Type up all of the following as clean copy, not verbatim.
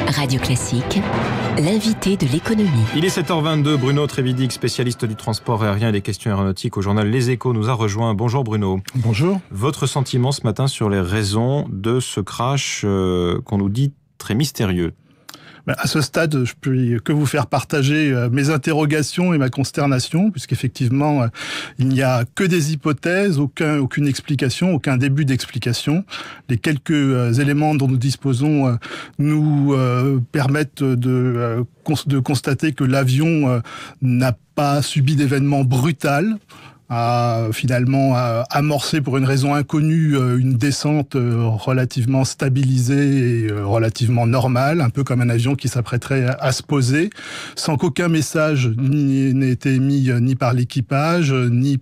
Radio Classique, l'invité de l'économie. Il est 7h22, Bruno Trévidic, spécialiste du transport aérien et des questions aéronautiques au journal Les Échos, nous a rejoint. Bonjour Bruno. Bonjour. Votre sentiment ce matin sur les raisons de ce crash qu'on nous dit très mystérieux? À ce stade, je peux que vous faire partager mes interrogations et ma consternation, puisqu'effectivement, il n'y a que des hypothèses, aucune explication, aucun début d'explication. Les quelques éléments dont nous disposons nous permettent de constater que l'avion n'a pas subi d'événement brutal, a finalement amorcé pour une raison inconnue une descente relativement stabilisée et relativement normale, un peu comme un avion qui s'apprêterait à se poser, sans qu'aucun message n'ait été émis ni par l'équipage, ni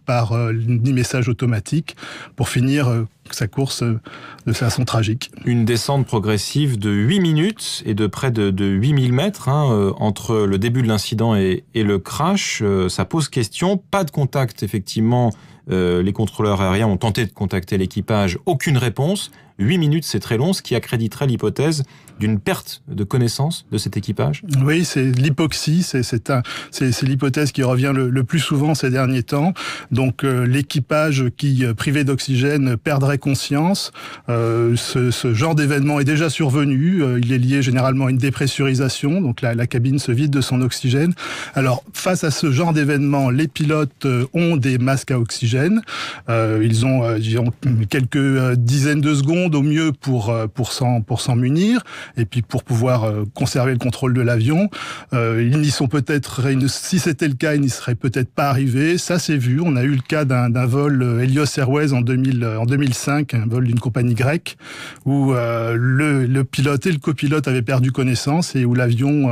message automatique, pour finir sa course de façon tragique. Une descente progressive de 8 minutes et de près de 8000 mètres entre le début de l'incident et le crash. Ça pose question. Pas de contact, effectivement. Les contrôleurs aériens ont tenté de contacter l'équipage. Aucune réponse. 8 minutes, c'est très long, ce qui accréditerait l'hypothèse d'une perte de connaissance de cet équipage. Oui, c'est l'hypoxie, c'est l'hypothèse qui revient le plus souvent ces derniers temps. Donc l'équipage qui, privé d'oxygène, perdrait conscience. Ce genre d'événement est déjà survenu. Il est lié généralement à une dépressurisation, donc la cabine se vide de son oxygène. Alors, face à ce genre d'événement, les pilotes ont des masques à oxygène. Ils ont quelques dizaines de secondes au mieux pour s'en munir et puis pour pouvoir conserver le contrôle de l'avion. Ils n'y sont peut-être, si c'était le cas, ils n'y seraient peut-être pas arrivés. Ça s'est vu. On a eu le cas d'un vol Helios Airways en 2005, un vol d'une compagnie grecque, où le pilote et le copilote avaient perdu connaissance et où l'avion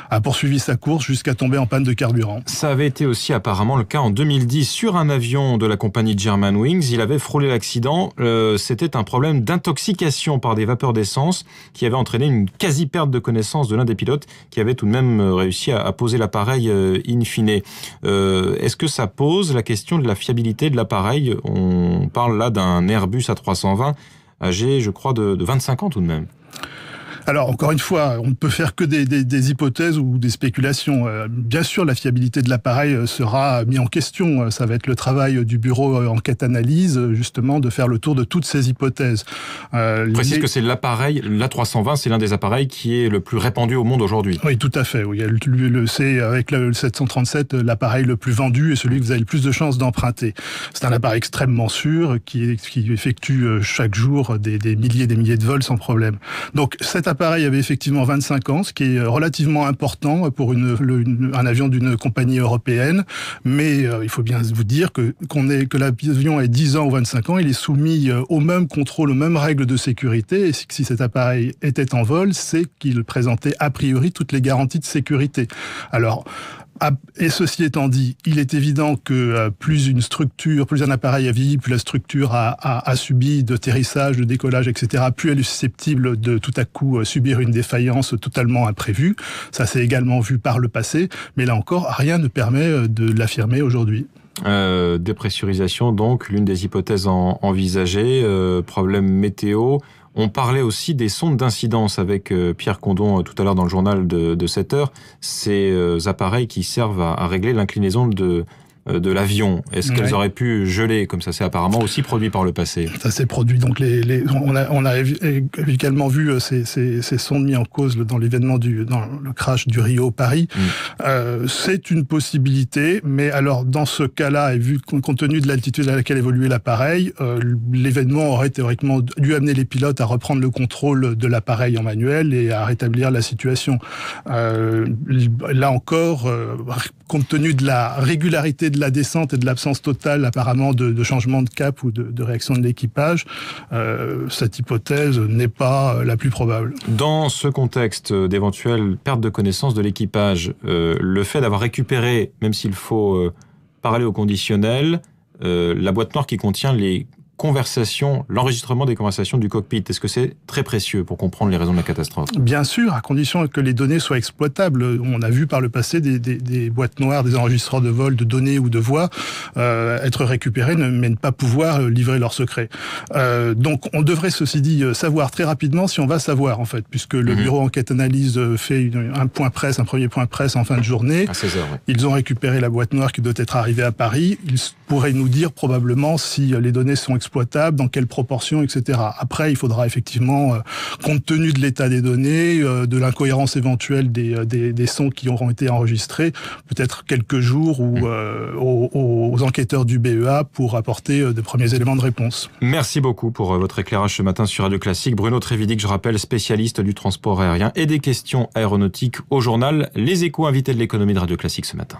a poursuivi sa course jusqu'à tomber en panne de carburant. Ça avait été aussi apparemment le cas en 2010 sur un avion de la compagnie Germanwings. Il avait frôlé l'accident. C'était un problème d'intoxication par des vapeurs d'essence qui avait entraîné une quasi-perte de connaissance de l'un des pilotes qui avait tout de même réussi à poser l'appareil in fine. Est-ce que ça pose la question de la fiabilité de l'appareil? On parle là d'un Airbus A320 âgé, je crois, de 25 ans tout de même. Alors, encore une fois, on ne peut faire que des hypothèses ou des spéculations. Bien sûr, la fiabilité de l'appareil sera mise en question. Ça va être le travail du bureau enquête-analyse, justement, de faire le tour de toutes ces hypothèses. Précise que c'est l'appareil, l'A320, c'est l'un des appareils qui est le plus répandu au monde aujourd'hui. Oui, tout à fait. Oui. C'est avec le 737 l'appareil le plus vendu et celui que vous avez le plus de chances d'emprunter. C'est un appareil extrêmement sûr qui effectue chaque jour des milliers et des milliers de vols sans problème. Donc, cet appareil avait effectivement 25 ans, ce qui est relativement important pour un avion d'une compagnie européenne. Mais il faut bien vous dire que l'avion ait 10 ans ou 25 ans, il est soumis au même contrôle, aux mêmes règles de sécurité. Et si cet appareil était en vol, c'est qu'il présentait a priori toutes les garanties de sécurité. Alors, et ceci étant dit, il est évident que plus un appareil a vieilli, plus la structure a subi d'atterrissage, de décollage, etc., plus elle est susceptible de tout à coup subir une défaillance totalement imprévue. Ça s'est également vu par le passé, mais là encore, rien ne permet de l'affirmer aujourd'hui. Dépressurisation, donc, l'une des hypothèses envisagées, problème météo. On parlait aussi des sondes d'incidence avec Pierre Condon tout à l'heure dans le journal de 7 heures. Ces appareils qui servent à régler l'inclinaison de l'avion. Est-ce qu'elles auraient pu geler, comme ça s'est apparemment aussi produit par le passé? Ça s'est produit. Donc on a également vu ces sondes mises en cause dans l'événement dans le crash du Rio-Paris. C'est une possibilité, mais alors dans ce cas-là, et vu compte tenu de l'altitude à laquelle évoluait l'appareil, l'événement aurait théoriquement dû amener les pilotes à reprendre le contrôle de l'appareil en manuel et à rétablir la situation. Là encore, compte tenu de la régularité de la descente et de l'absence totale apparemment de changement de cap ou de réaction de l'équipage, cette hypothèse n'est pas la plus probable. Dans ce contexte d'éventuelle perte de connaissance de l'équipage, le fait d'avoir récupéré, même s'il faut parler au conditionnel, la boîte noire qui contient les l'enregistrement des conversations du cockpit. Est-ce que c'est très précieux pour comprendre les raisons de la catastrophe? Bien sûr, à condition que les données soient exploitables. On a vu par le passé des boîtes noires, des enregistreurs de vol, de données ou de voix être récupérés, mais ne pas pouvoir livrer leurs secrets. Donc on devrait, ceci dit, savoir très rapidement si on va savoir, en fait, puisque le bureau enquête-analyse fait un premier point presse en fin de journée. À 16h, oui. Ils ont récupéré la boîte noire qui doit être arrivée à Paris. Ils pourraient nous dire probablement si les données sont exploitables, dans quelle proportion, etc. Après, il faudra effectivement, compte tenu de l'état des données, de l'incohérence éventuelle des sons qui auront été enregistrés, peut-être quelques jours aux enquêteurs du BEA pour apporter de premiers éléments de réponse. Merci beaucoup pour votre éclairage ce matin sur Radio Classique. Bruno Trévidic, je rappelle, spécialiste du transport aérien et des questions aéronautiques au journal Les Échos, invité de l'économie de Radio Classique ce matin.